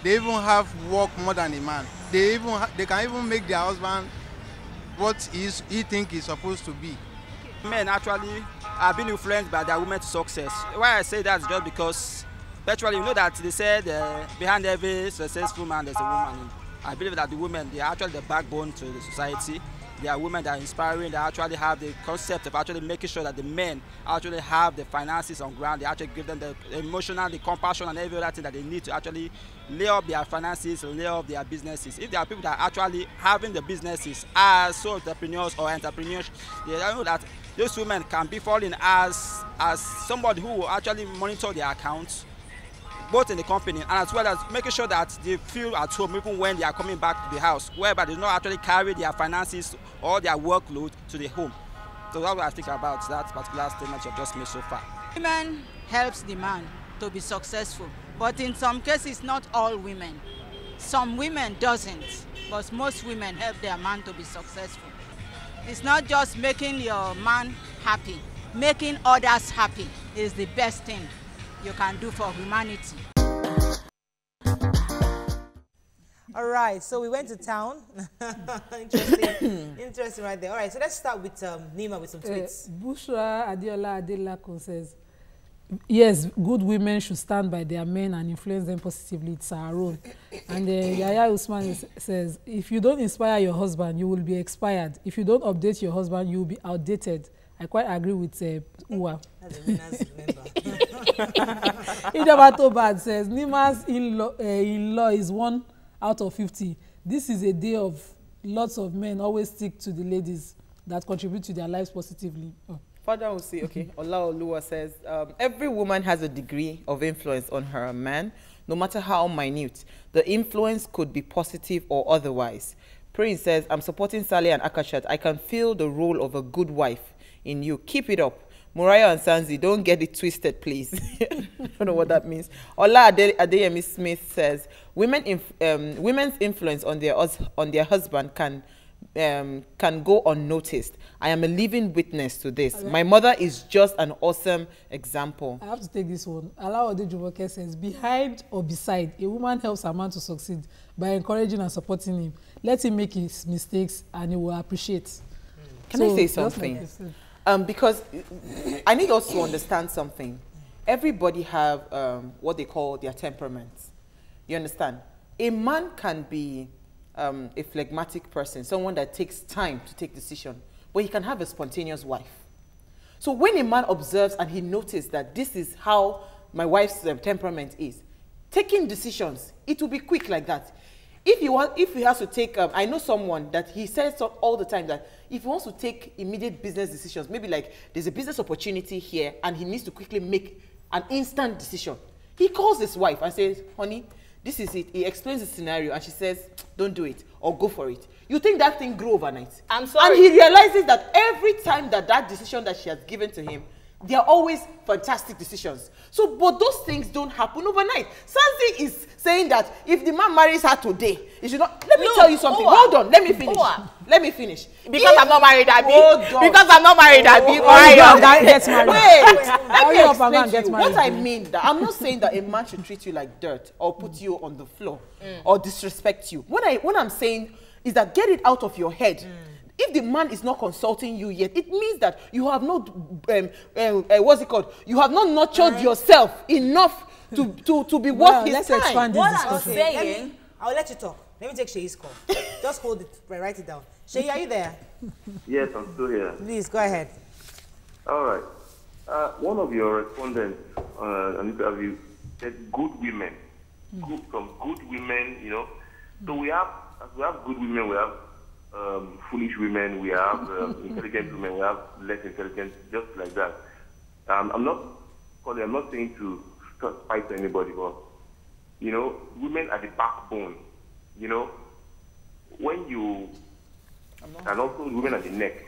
they even have work more than a man. They can even make their husband what he think he's supposed to be. Men actually have been influenced by their women to success. Why I say that is just because virtually you know that they said behind every successful man there's a woman. I believe that the women, they are actually the backbone to the society. They are women that are inspiring, they actually have the concept of actually making sure that the men actually have the finances on ground. They actually give them the emotional, the compassion and every other thing that they need to actually lay up their finances, lay up their businesses. If there are people that are actually having the businesses as sole entrepreneurs or entrepreneurs, they know that those women can be falling as somebody who will actually monitor their accounts, both in the company and as well as making sure that they feel at home even when they are coming back to the house, whereby they do not actually carry their finances or their workload to the home. So that's what I think about that particular statement you've just made so far. Women helps the man to be successful, but in some cases not all women. Some women doesn't, but most women help their man to be successful. It's not just making your man happy, making others happy is the best thing you can do for humanity. All right, so we went to town. Interesting right there. All right, so let's start with Nima with some tweets. Bushra Adiola Adelakun says, yes, good women should stand by their men and influence them positively. It's our role. And Yaya Usman says, if you don't inspire your husband, you will be expired. If you don't update your husband, you will be outdated. I quite agree with Uwa. That's a winner's member. Idabatoba says, Nima's in-law is 1 out of 50. This is a day of lots of men always stick to the ladies that contribute to their lives positively. Oh. Father will say, okay, Olaoluwa says, every woman has a degree of influence on her man, no matter how minute. The influence could be positive or otherwise. Prince says, I'm supporting Sally and Akashat. I can feel the role of a good wife in you. Keep it up. Muriah and Sanzi, don't get it twisted, please. I don't know what that means. Ola Adeyemi Smith says, women's influence on their husband can go unnoticed. I am a living witness to this. My mother is just an awesome example. I have to take this one. Alawode Jumoke says, behind or beside, a woman helps a man to succeed by encouraging and supporting him. Let him make his mistakes and he will appreciate. Can I say something? Because I need us to understand something. Everybody have what they call their temperaments. You understand? A man can be a phlegmatic person, someone that takes time to take decision, but he can have a spontaneous wife. So when a man observes and he notices that this is how my wife's temperament is, taking decisions, it will be quick like that. If he has to take, I know someone that he says all the time that if he wants to take immediate business decisions, maybe like there's a business opportunity here and he needs to quickly make an instant decision, he calls his wife and says, honey, this is it. He explains the scenario and she says, don't do it or go for it. You think that thing grew overnight? I'm sorry. And he realizes that every time that decision that she has given to him, they are always fantastic decisions. So, but those things don't happen overnight. Sanzi is saying that if the man marries her today, he should not. Let me tell you something. Hold on. Let me finish. Let me finish. Because I'm not married, Abi. Because I'm not married, Abi. Get married. Wait. Let me explain to you what I mean. That I'm not saying that a man should treat you like dirt or put you on the floor or disrespect you. What I'm saying is that get it out of your head. If the man is not consulting you yet, it means that you have not, what's it called? You have not nurtured yourself enough to be worth his let's time. Expand this What I'm saying, I'll let you talk. Let me take Shei's call. Just hold it, write it down. Shei, are you there? Yes, I'm still here. Please, go ahead. All right. One of your respondents on interview said good women. From good women, you know. So we have good women, we have foolish women, we have intelligent women, we have less intelligent, just like that. I'm not saying to fight anybody, but you know, women are the backbone. You know, when you and also women are the neck.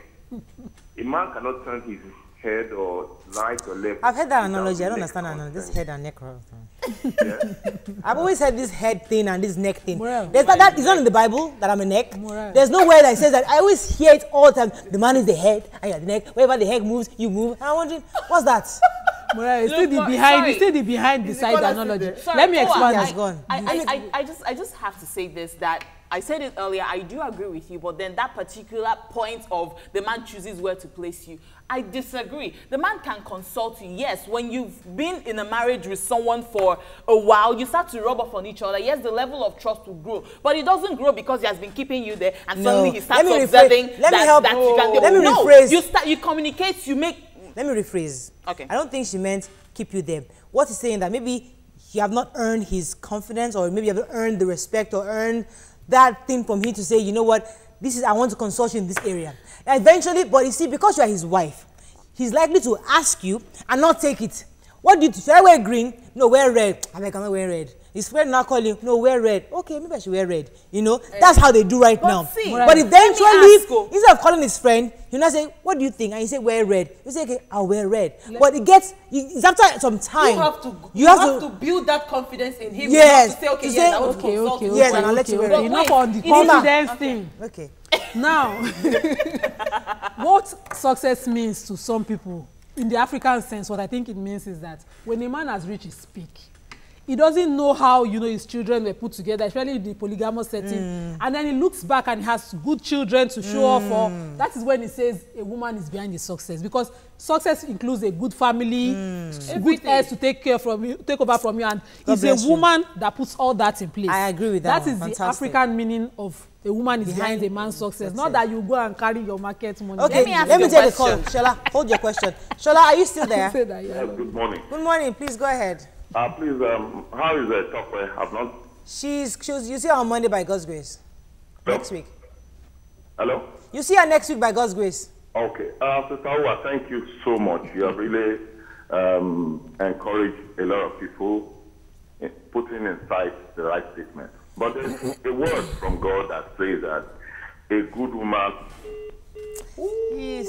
A man cannot turn his head or right or left. I've heard that analogy. I don't understand analogy. This head and neck. Yeah. I've always heard this head thing and this neck thing. There's that it's not in the Bible that I'm a neck. There's no way that says that. I always hear it all the time. The man is the head and you're the neck. Wherever the head moves, you move. And I'm wondering, what's that? It's still the behind. It's still the behind beside the analogy. Let me expand. I just have to say this, that I said it earlier, I do agree with you, but then that particular point of the man chooses where to place you, I disagree. The man can consult you. Yes, when you've been in a marriage with someone for a while, you start to rub off on each other. Yes, the level of trust will grow, but it doesn't grow because he has been keeping you there, and suddenly he starts observing that you can do. Let me rephrase. You communicate, you make... Let me rephrase. Okay. I don't think she meant keep you there. What he's saying that maybe you have not earned his confidence, or maybe you haven't earned the respect or earned that thing from him to say, you know what, I want to consult you in this area. And eventually, but you see, because you are his wife, he's likely to ask you and not take it. What do you do? Should I wear green? No, wear red. I'm like, I'm not wearing red. His friend now call you, no, wear red. Okay, maybe I should wear red. You know, that's how they do right now. But eventually, instead of calling his friend, you now say, what do you think? And he say, wear red. You say, okay, I'll wear red. But it's after some time. You have to build that confidence in him. Yes. To say, okay, yes, I want to consult you. Yes, and I'll let you wear red. Enough on the confidence thing. Okay. Now, what success means to some people, in the African sense, what I think it means is that when a man has reached his peak, he doesn't know how, you know, his children were put together, especially in the polygamous setting. And then he looks back and he has good children to show off for. That is when he says a woman is behind his success. Because success includes a good family, good heirs to take over from you. And it's a woman that puts all that in place. I agree with that. That is the African meaning of a woman is behind a man's success. Not that you go and carry your market money. Okay, let me take a call. Shola, hold your question. Shola, are you still there? Yes, good morning. Good morning. Please go ahead. Please, how is the Tokwe? I've not... You see her on Monday by God's grace. Hello? Next week. Hello? You see her next week by God's grace. Okay. Sister Awa, thank you so much. You have really encouraged a lot of people in putting inside the right statement. But there's a word from God that says that a good woman...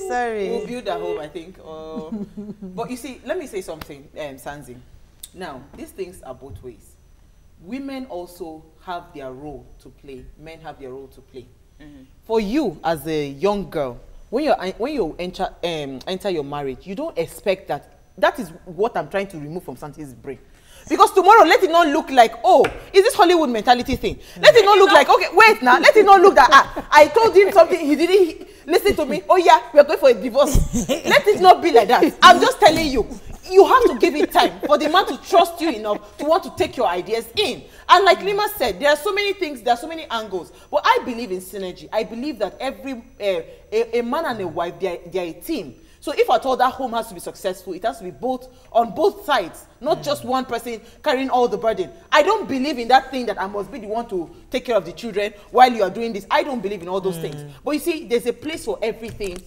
Sorry. We'll build a home, I think. But you see, let me say something, Sanzi. Now, these things are both ways. Women also have their role to play. Men have their role to play. For you, as a young girl, when you enter your marriage, you don't expect that. That is what I'm trying to remove from Santi's brain. Because tomorrow, let it not look like, oh, is this Hollywood mentality thing? Let it not look like, okay, wait now, let it not look that, I told him something, he didn't listen to me, oh yeah, we're going for a divorce. Let it not be like that. I'm just telling you, you have to give it time for the man to trust you enough to want to take your ideas in. And like Lima said, there are so many things, there are so many angles. But I believe in synergy. I believe that every a man and a wife, they're a team. So if at all that home has to be successful, it has to be on both sides, not just one person carrying all the burden. I don't believe in that thing that I must be the one to take care of the children while you are doing this. I don't believe in all those things. But you see, there's a place for everything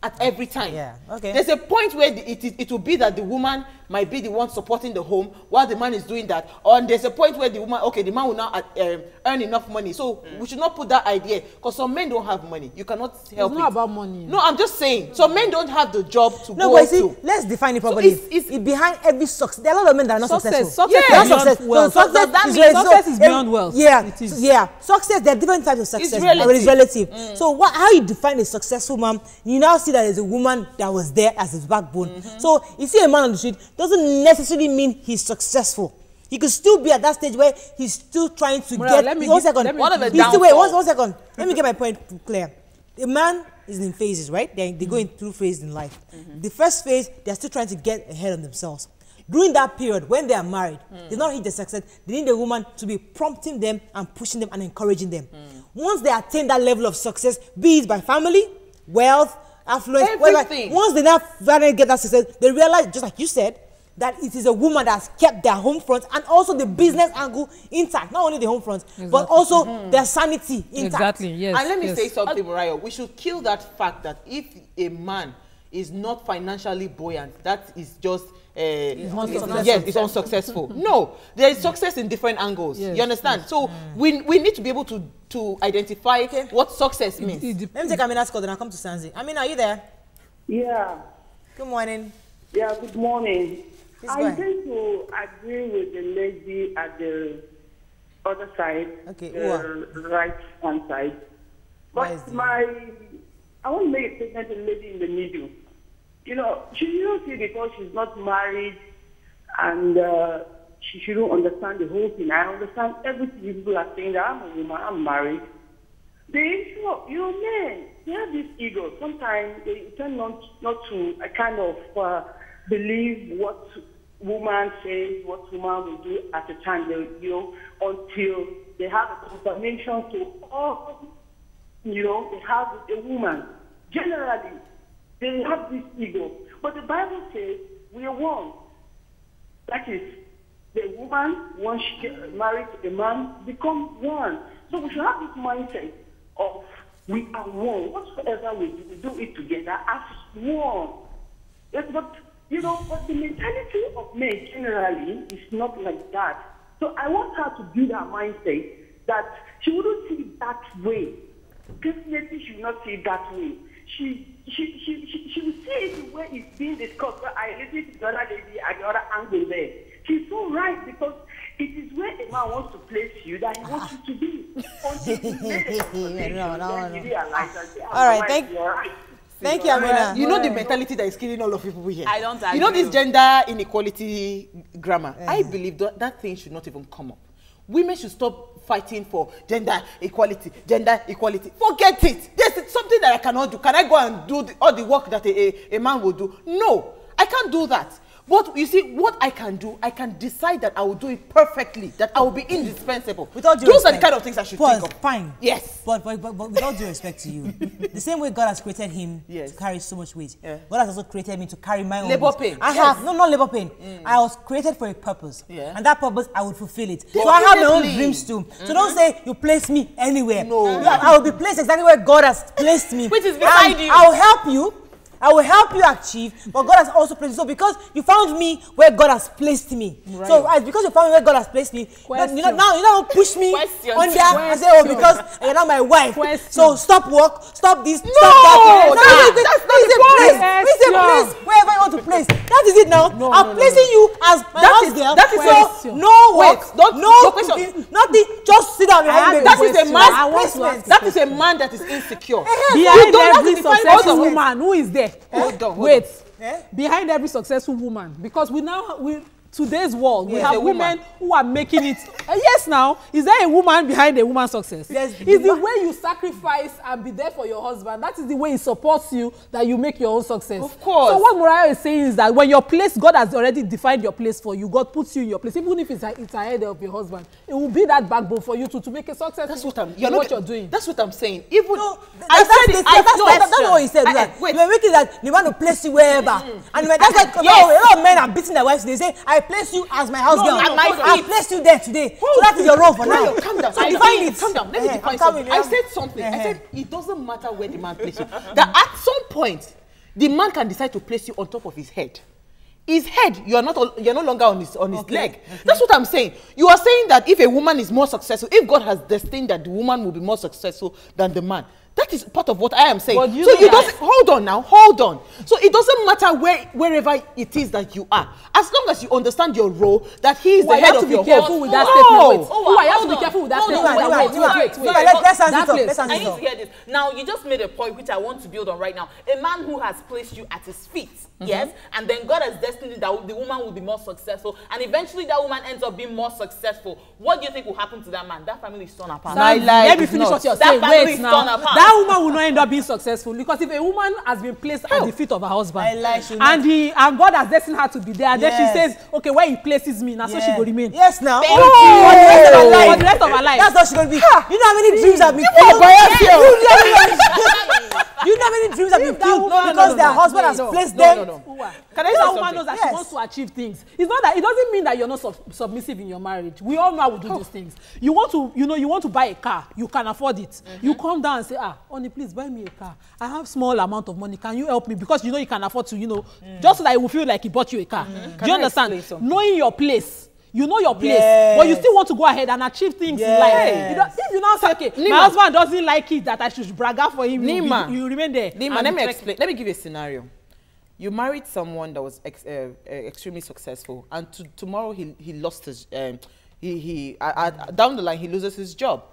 at every time. Yeah, okay. There's a point where it will be that the woman might be the one supporting the home while the man is doing that. Or there's a point where the woman, okay, the man will now earn enough money. So we should not put that idea, because some men don't have money. You cannot help it. It's not about money. No, I'm just saying. Some men don't have the job to go but see, let's define it properly. So it's behind every success. There are a lot of men that are not successful. Success is beyond wealth. Success is beyond wealth. Yeah, yeah. Success, there are different types of success. It's relative. So how you define a successful man, you now see that there's a woman that was there as his backbone. So you see a man on the street, doesn't necessarily mean he's successful. He could still be at that stage where he's still trying to get. One second. One second. Let me get my point clear. A man is in phases, right? They're going through phases in life. The first phase, they're still trying to get ahead of themselves. During that period, when they are married, they not hit the success. They need a woman to be prompting them and pushing them and encouraging them. Once they attain that level of success, be it by family, wealth, affluence, everything. Once they now finally get that success, they realize, just like you said, that it is a woman that's kept their home front and also the business angle intact. Not only the home front, but also their sanity intact. Exactly, yes. And let me say something, Mariah. We should kill that fact that if a man is not financially buoyant, that is just it's unsuccessful. No, there is success in different angles. Yes, you understand? So we need to be able to identify what success means. Let me take Amina's call, then I'll come to Sanzi. Amina, are you there? Yeah. Good morning. Yeah, good morning. Please I go ahead. tend to agree with the lady at the other side, the right hand side. But I want to make a statement to the lady in the middle. You know, she shouldn't see because she's not married and she shouldn't understand the whole thing. I understand everything people are saying that I'm a woman, I'm married. The issue of, you know, men, they have this ego. Sometimes they tend not to kind of believe what woman says, what woman will do at the time, until they have a confirmation to all, they have a woman. Generally, they have this ego. But the Bible says we are one. That is, the woman, once she gets married to a man, becomes one. So we should have this mindset of we are one. Whatsoever we do it together as one. Yes, but the mentality of men generally is not like that. So I want her to build her mindset that she wouldn't see it that way. Definitely she will not see it that way. She will see it the way it's being discussed. But I listened to the other lady at the other angle there. She's so right, because it is where a man wants to place you that he wants you to be. Until he made a conversation, then he realized and say, all right, thank you, Amina. You know the mentality that is killing all of people here. I don't agree. You know this gender inequality grammar. I believe that thing should not even come up. Women should stop fighting for gender equality. Forget it. There's something that I cannot do. Can I go and do all the work that a man will do? No, I can't do that. But you see, what I can do, I can decide that I will do it perfectly, that I will be indispensable. Those are the kind of things I should think of. Fine. Yes. But with all due respect to you, the same way God has created him to carry so much weight, God has also created me to carry my own labor pain. Not labor pain. I was created for a purpose. And that purpose, I would fulfill it. Definitely. So I have my own dreams too. So don't say you place me anywhere. No. I will be placed exactly where God has placed me. Which is beside you. I will help you. I will help you achieve, but God has also placed you. So because you found me where God has placed me. Right. So because you found me where God has placed me, now you don't push me under and say, oh, because you're not my wife. So stop work, stop this, stop that. That's not the place wherever you want to place. That is it now. I'm placing you as my house girl. That is so no work, nothing. Just sit down behind me. That is a man that is insecure. Behind every successful woman, who is there? Hold on. Wait. Behind every successful woman, because today's world, we have women who are making it. Yes, now, is there a woman behind a woman's success? Yes. It's the way you sacrifice and be there for your husband. That is the way he supports you, that you make your own success. Of course. So what Mariah is saying is that when your place, God has already defined your place for you. God puts you in your place, even if it's ahead of your husband. It will be that backbone for you to make a success. That's what you're doing. That's what I'm saying. Even that's what he said. Wait. You're making that the man will place you wherever. And that's like a lot of men are beating their wives. They say, I place you as my house girl. I placed you there today. So that is your role for now. Calm down. So define it. Calm down. Let me define something. I said something. I said it doesn't matter where the man places you. That at some point, the man can decide to place you on top of his head. His head, you're no longer on his leg. That's what I'm saying. You are saying that if a woman is more successful, if God has destined that the woman will be more successful than the man, that is part of what I am saying. So you doesn't hold on. So it doesn't matter wherever it is that you are, as long as you understand your role, that he is the head of your home. With that statement. I have to be careful with that statement. Wait. I need to hear this. Now you just made a point which I want to build on right now. A man who has placed you at his feet, yes, and then God has destined that the woman will be more successful, and eventually that woman ends up being more successful. What do you think will happen to that man? That family is torn apart. Let me finish what you're saying. Wait now. That woman will not end up being successful, because if a woman has been placed at the feet of her husband and God has destined her to be there, and then she says, okay, where he places me, now so she will remain. Yes, now. For the rest of her life. That's how she's going to be. You know how many dreams have been Do you know how many dreams have been killed because their husband has placed them? Can I say that woman knows that she wants to achieve things? It's not that, it doesn't mean that you're not submissive in your marriage. We all know how we do these things. You want to, you want to buy a car, you can afford it. You come down and say, honey, please buy me a car. I have small amount of money. Can you help me? Because you can afford to, just so that it will feel like he bought you a car. Do you understand? Knowing your place. You know your place, but you still want to go ahead and achieve things in life. If you now say, okay, Nima, my husband doesn't like it that I should brag out for him, Nima, you remain there. Nima, let me explain. Let me give you a scenario. You married someone that was extremely successful, and tomorrow he lost his, down the line he loses his job.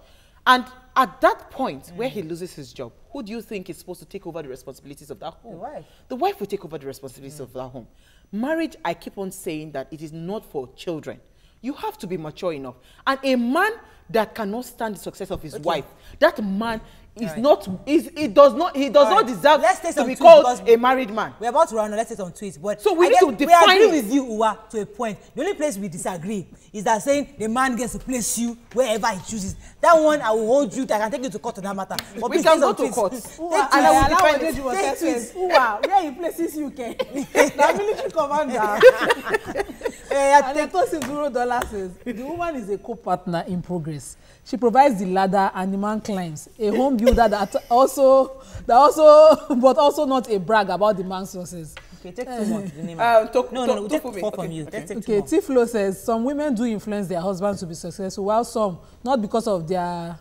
And at that point where he loses his job, who do you think is supposed to take over the responsibilities of that home? The wife. The wife will take over the responsibilities of that home. Marriage, I keep on saying that it is not for children. You have to be mature enough. And a man that cannot stand the success of his wife, that man is he does not deserve to be called a married man. We're about to run on, let's take some tweets. But so we need to define we agree with you, Uwa, to a point. The only place we disagree is that saying the man gets to place you wherever he chooses. That one, I will hold you, I can take you to court on that matter. But we can go to court. Uwa, and I will defend it. Uwa, where he places you, Ken. The military commander. And $0 says, the woman is a co-partner in progress. She provides the ladder and the man climbs. A home builder but also not a brag about the man's sources. Okay, take 2 more. No, take 4 from you. Okay, Tiflo says some women do influence their husbands to be successful, while some do not because of their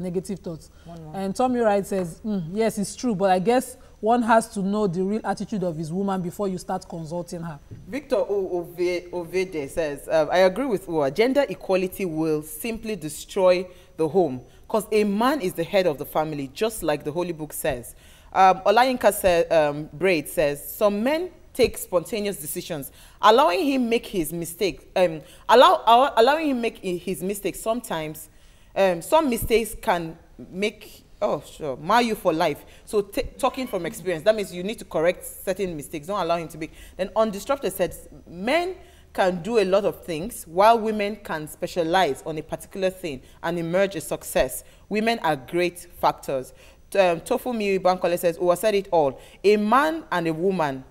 negative thoughts. And Tommy Wright says, yes, it's true, but I guess one has to know the real attitude of his woman before you start consulting her. Victor Ovede says, I agree with Uwa. Gender equality will simply destroy the home because a man is the head of the family, just like the Holy Book says. Olayinka Braid says, some men take spontaneous decisions, allowing him make his mistake. Allowing him make his mistakes sometimes. Some mistakes can make mar you for life. So talking from experience, that means you need to correct certain mistakes. Don't allow him to make. Then Undisrupted said, men can do a lot of things while women can specialize on a particular thing and emerge a success. Women are great factors. Tofumi Bankole says, I said it all. A man and a woman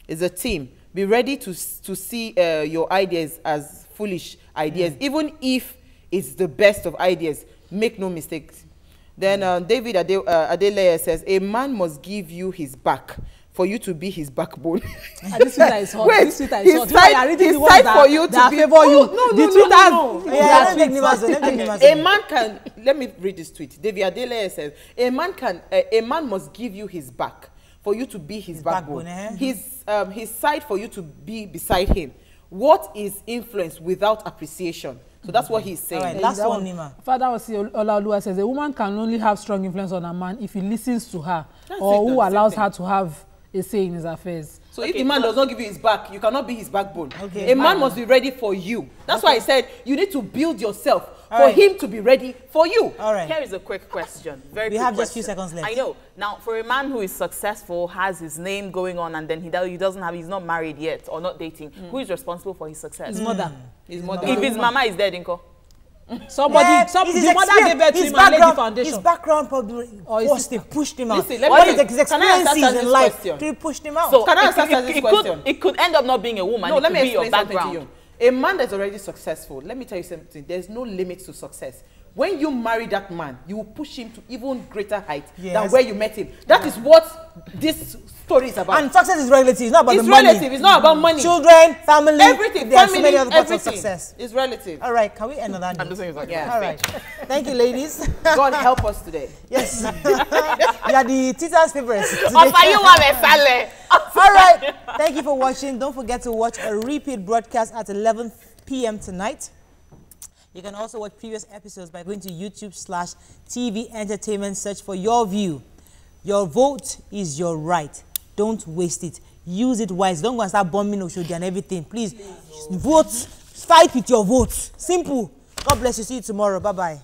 is a team. Be ready to see your ideas as foolish ideas, even if it's the best of ideas. Make no mistakes. Then David Adeleye says, a man must give you his back for you to be his backbone. This Twitter is hot. Wait, this Twitter is hot. His side for you to be. Favor you. A man can. Let me read this tweet. David Adeleye says, a man must give you his back for you to be his backbone. His side for you to be beside him. What is influence without appreciation? So that's what he's saying. Right, last one, Nima. Father Olaoluwa says a woman can only have strong influence on a man if he listens to her or who allows her to have a say in his affairs. So if the man does not give you his back, you cannot be his backbone. A man must be ready for you. That's why I said you need to build yourself for him to be ready for you. All right. Here is a quick question. We have just a few seconds left. I know. Now, for a man who is successful, has his name going on, and then he's not married yet or not dating, who is responsible for his success? His mother. His mother. If his mama is dead, Inko. The mother gave birth to him and laid the foundation. His background probably pushed him out. Listen, his experiences in life pushed him out. So can I answer this question? It could end up not being a woman. No, let me explain something to you. A man that's already successful, let me tell you something, there's no limit to success. When you marry that man, you will push him to even greater heights than where you met him. That is what this story is about. And success is relative. It's not about the money. It's relative. It's not about money. Children, family, everything. There are so many other parts of success. It's relative. All right, can we end on that note? All right. Thank you, ladies. God help us today. Yes. You are the teacher's favorites. All right. Thank you for watching. Don't forget to watch a repeat broadcast at 11 p.m. tonight. You can also watch previous episodes by going to YouTube/TV Entertainment. Search for Your View. Your vote is your right. Don't waste it. Use it wise. Don't go and start bombing Oshodi and everything. Please vote. Fight with your vote. Simple. God bless you. See you tomorrow. Bye-bye.